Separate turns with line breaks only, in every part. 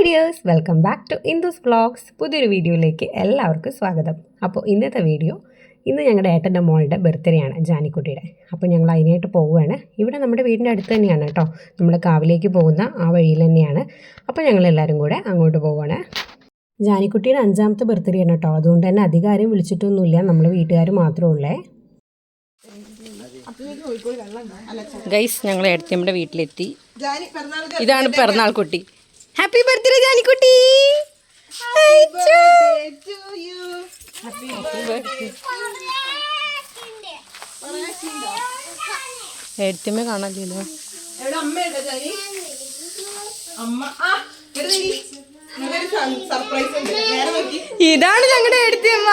Hi dears, welcome back to Indu's vlogs. പുതിയൊരു വീഡിയോയിലേക്ക് എല്ലാവർക്കും സ്വാഗതം. അപ്പോൾ ഇന്നത്തെ വീഡിയോ, ഇന്ന് ഞങ്ങളുടെ ഏട്ടൻ്റെ മോളുടെ ബർത്ത്ഡേ ആണ്, ജാനിക്കുട്ടിയുടെ. അപ്പോൾ ഞങ്ങൾ അതിനായിട്ട് പോവുകയാണ്. ഇവിടെ നമ്മുടെ വീടിൻ്റെ അടുത്ത് തന്നെയാണ് കേട്ടോ, നമ്മൾ കാവിലേക്ക് പോകുന്ന ആ വഴിയിൽ തന്നെയാണ്. അപ്പോൾ ഞങ്ങളെല്ലാവരും കൂടെ അങ്ങോട്ട് പോവുകയാണ്. ജാനിക്കുട്ടിയുടെ 5ാമത്തെ ബർത്ത്ഡേ ആണ് കേട്ടോ, അതുകൊണ്ട് തന്നെ അധികം ആരെയും വിളിച്ചിട്ടൊന്നുമില്ല, നമ്മൾ വീട്ടുകാർ മാത്രമേ ഉള്ളേ. ഗൈസ്, ഞങ്ങൾ ഏട്ടത്തിയമ്മയുടെ വീട്ടിലെത്തി. ഇതാണ് പിറന്നാൾ കുട്ടി. Happy birthday Janikutty. ഏട്ടത്തിയമ്മ കാണാനില്ലല്ലോ. ഇതാണ് ഞങ്ങളുടെ ഏട്ടത്തിയമ്മ.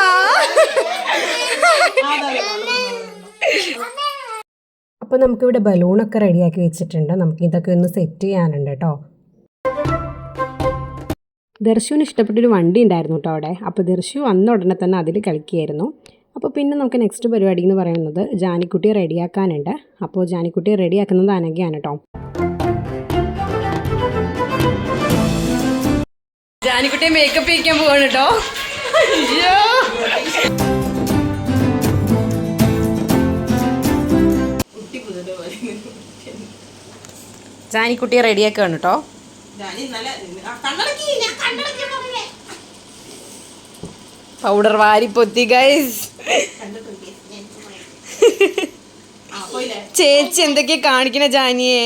അപ്പോൾ നമുക്കിവിടെ ബലൂണൊക്കെ റെഡിയാക്കി വെച്ചിട്ടുണ്ട്. നമുക്ക് ഇതൊക്കെ ഒന്ന് സെറ്റ് ചെയ്യാനുണ്ട് കേട്ടോ. ദർശുവിന് ഇഷ്ടപ്പെട്ടൊരു വണ്ടി ഉണ്ടായിരുന്നു കേട്ടോ അവിടെ. അപ്പോൾ ദർശു വന്ന ഉടനെ തന്നെ അതിൽ കളിക്കുകയായിരുന്നു. അപ്പോൾ പിന്നെ നമുക്ക് നെക്സ്റ്റ് പരിപാടി എന്ന് പറയുന്നത് ജാനിക്കുട്ടിയെ റെഡിയാക്കാനുണ്ട്. അപ്പോൾ ജാനിക്കുട്ടിയെ റെഡിയാക്കുന്നത് അനഘയാണ് കേട്ടോ. ജാനിക്കുട്ടിയെ മേക്കപ്പ് ചെയ്യിക്കാൻ പോവാണ് കേട്ടോ. ജാനിക്കുട്ടിയെ റെഡിയാക്കുകയാണ് കേട്ടോ. പൗഡർ വാരി പൊത്തി ഗൈസ്. ചേച്ചി എന്തൊക്കെയാ കാണിക്കണ ജാനിയെ.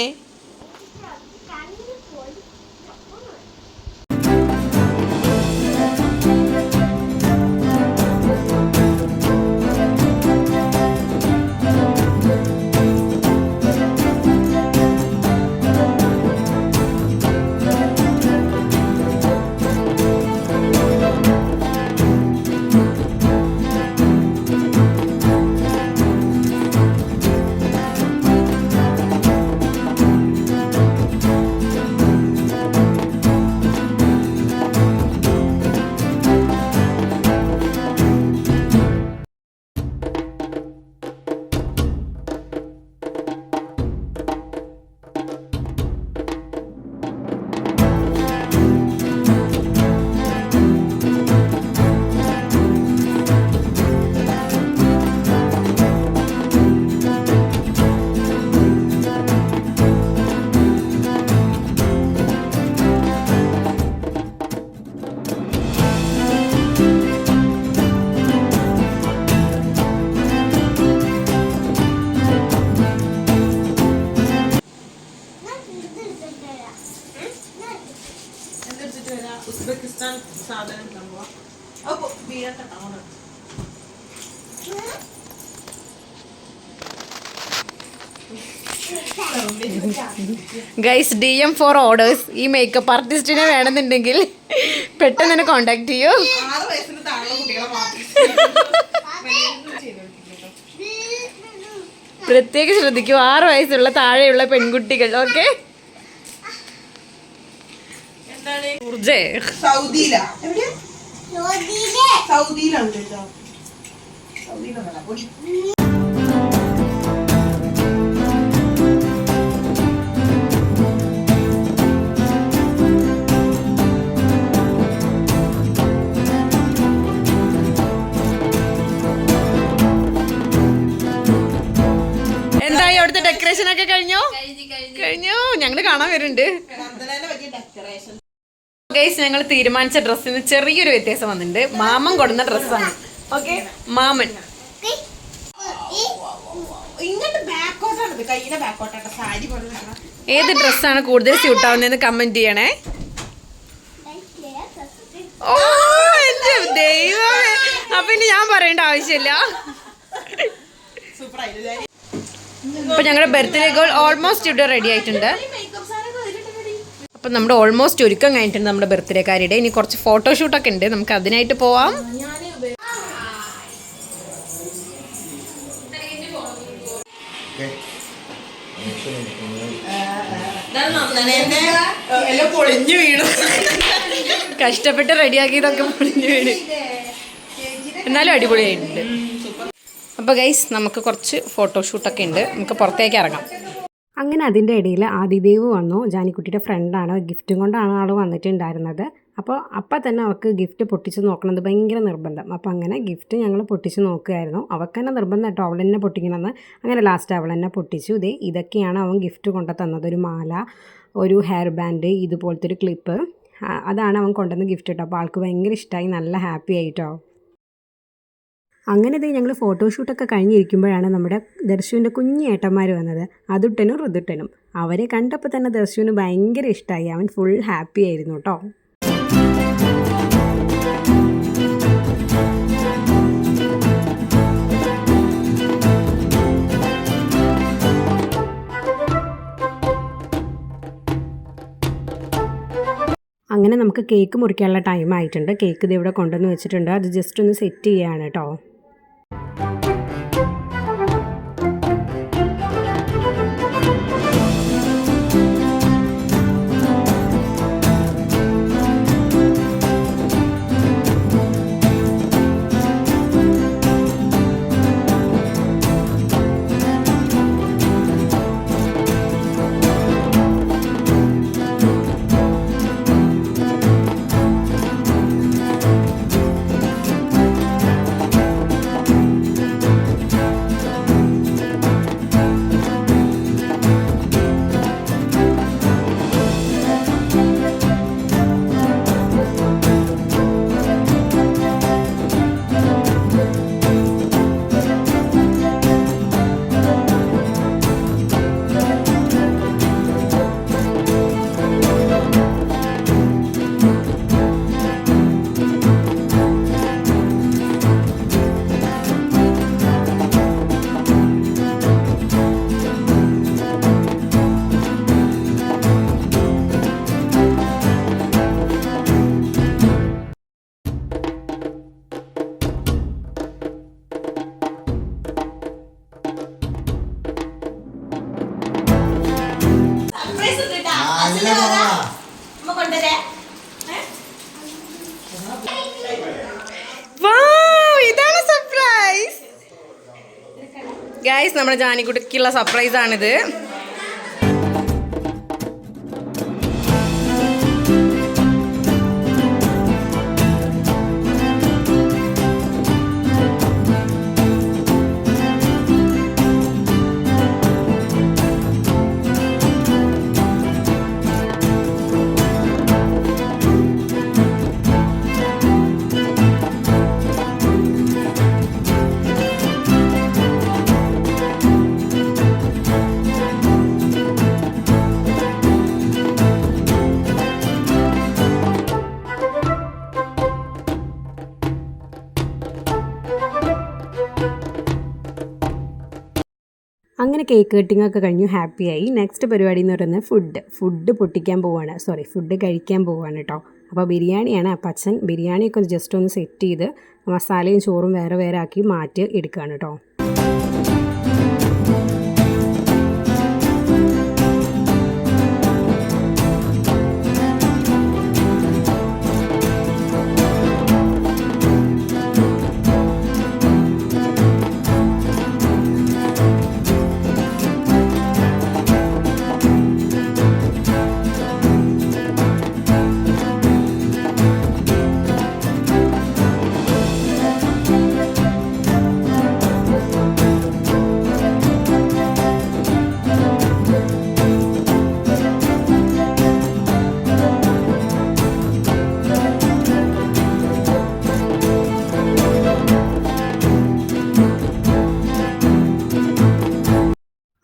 ഉസ്ബെക്കിസ്ഥാൻ സാധനം ഗൈസ്, DM ഫോർ ഓർഡേഴ്സ്. ഈ മേക്കപ്പ് ആർട്ടിസ്റ്റിനെ വേണമെന്നുണ്ടെങ്കിൽ പെട്ടെന്ന് തന്നെ കോണ്ടാക്ട് ചെയ്യൂ. പ്രത്യേകം ശ്രദ്ധിക്കൂ, 6 വയസ്സുള്ള താഴെയുള്ള പെൺകുട്ടികൾ. ഓക്കെ. എന്തായി അവിടുത്തെ ഡെക്കറേഷൻ ഒക്കെ കഴിഞ്ഞു? ഞങ്ങള് കാണാൻ വരുന്നുണ്ട്. ഗൈസ്, ഞങ്ങൾ തീരുമാനിച്ച ഡ്രസ്സിന് ചെറിയൊരു വ്യത്യാസം വന്നിട്ടുണ്ട്. മാമൻ കൊടുന്ന ഡ്രസ്സാണ്. ഓക്കെ, മാമൻ. ഏത് ഡ്രസ്സാണ് കൂടുതൽ സ്യൂട്ട് ആവുന്നതെന്ന് കമന്റ് ചെയ്യണേ. ഓ എന്റെ ദൈവമേ, അപ്പൊ ഇനി ഞാൻ പറയേണ്ട ആവശ്യമില്ല. അപ്പൊ ഞങ്ങളുടെ ബർത്ത്ഡേ ഗേൾ ഓൾമോസ്റ്റ് ഇവിടെ റെഡി ആയിട്ടുണ്ട്. അപ്പം നമ്മുടെ ഓൾമോസ്റ്റ് ഒരുക്കം കഴിഞ്ഞിട്ടുണ്ട് നമ്മുടെ ബർത്ത്ഡേക്കാരുടെ. ഇനി കുറച്ച് ഫോട്ടോഷൂട്ടൊക്കെ ഉണ്ട്, നമുക്ക് അതിനായിട്ട് പോവാം. കഷ്ടപ്പെട്ട് റെഡിയാക്കിയതൊക്കെ പൊളിഞ്ഞു വീണ്, എന്നാലും അടിപൊളിയായിട്ടുണ്ട്. അപ്പോൾ ഗൈസ്, നമുക്ക് കുറച്ച് ഫോട്ടോഷൂട്ടൊക്കെ ഉണ്ട്, നമുക്ക് പുറത്തേക്ക് ഇറങ്ങാം. അങ്ങനെ അതിൻ്റെ ഇടയിൽ ആദിദേവ് വന്നു. ജാനിക്കുട്ടിയുടെ ഫ്രണ്ടാണ്, ഗിഫ്റ്റും കൊണ്ടാണ് ആൾ വന്നിട്ടുണ്ടായിരുന്നത്. അപ്പം തന്നെ അവൾക്ക് ഗിഫ്റ്റ് പൊട്ടിച്ച് നോക്കണമെന്ന് ഭയങ്കര നിർബന്ധം. അപ്പോൾ അങ്ങനെ ഗിഫ്റ്റ് ഞങ്ങൾ പൊട്ടിച്ച് നോക്കുകയായിരുന്നു. അവൾക്ക് തന്നെ നിർബന്ധം കേട്ടോ, അവൾ തന്നെ പൊട്ടിക്കണമെന്ന്. അങ്ങനെ ലാസ്റ്റ് അവൾ തന്നെ പൊട്ടിച്ചു. ഇതൊക്കെയാണ് അവൻ ഗിഫ്റ്റ് കൊണ്ടു തന്നത്. ഒരു മാല, ഒരു ഹെയർ ബാൻഡ്, ഇതുപോലത്തെ ഒരു ക്ലിപ്പ്, അതാണ് അവൻ കൊണ്ടുവന്ന് ഗിഫ്റ്റ് കേട്ടോ. അപ്പോൾ ആൾക്ക് ഭയങ്കര ഇഷ്ടമായി, നല്ല ഹാപ്പി ആയിട്ടോ. അങ്ങനെ ഞങ്ങൾ ഫോട്ടോഷൂട്ടൊക്കെ കഴിഞ്ഞിരിക്കുമ്പോഴാണ് നമ്മുടെ ദർശുവിൻ്റെ കുഞ്ഞു ഏട്ടന്മാർ വന്നത്, അതുട്ടനും ഋതുട്ടനും. അവരെ കണ്ടപ്പോൾ തന്നെ ദർശുവിന് ഭയങ്കര ഇഷ്ടമായി, അവൻ ഫുൾ ഹാപ്പി ആയിരുന്നു കേട്ടോ. അങ്ങനെ നമുക്ക് കേക്ക് മുറിക്കാനുള്ള ടൈം ആയിട്ടുണ്ട്. കേക്ക് ഇത് ഇവിടെ കൊണ്ടുവന്ന് വെച്ചിട്ടുണ്ട്. അത് ജസ്റ്റ് ഒന്ന് സെറ്റ് ചെയ്യുകയാണ് കേട്ടോ.
ഇതാണ് സർപ്രൈസ് ഗൈസ്, നമ്മുടെ ജാനിക്കുട്ടിക്കുള്ള സർപ്രൈസ് ആണിത്.
അങ്ങനെ കേക്ക് കട്ടിംഗ് ഒക്കെ കഴിഞ്ഞു, ഹാപ്പിയായി. നെക്സ്റ്റ് പരിപാടി എന്ന് പറയുന്നത് ഫുഡ് പൊട്ടിക്കാൻ പോവുകയാണ്, ഫുഡ് കഴിക്കാൻ പോവുകയാണ് കേട്ടോ. അപ്പോൾ ബിരിയാണിയാണ്. അപ്പം അച്ഛൻ ബിരിയാണിയൊക്കെ ജസ്റ്റ് ഒന്ന് സെറ്റ് ചെയ്ത് മസാലയും ചോറും വേറെ വേറെ ആക്കി മാറ്റി എടുക്കുകയാണ് കേട്ടോ.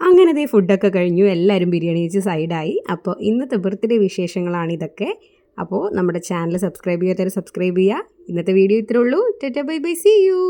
അങ്ങനെ ഫുഡൊക്കെ കഴിഞ്ഞു, എല്ലാവരും ബിരിയാണി വെച്ച് സൈഡായി. അപ്പോൾ ഇന്നത്തെ ബർത്ത്ഡേ വിശേഷങ്ങളാണ് ഇതൊക്കെ. അപ്പോൾ നമ്മുടെ ചാനൽ സബ്സ്ക്രൈബ് ചെയ്യാത്തവർ സബ്സ്ക്രൈബ് ചെയ്യുക. ഇന്നത്തെ വീഡിയോ ഇത്രേ ഉള്ളൂ. Tata bye bye, see U.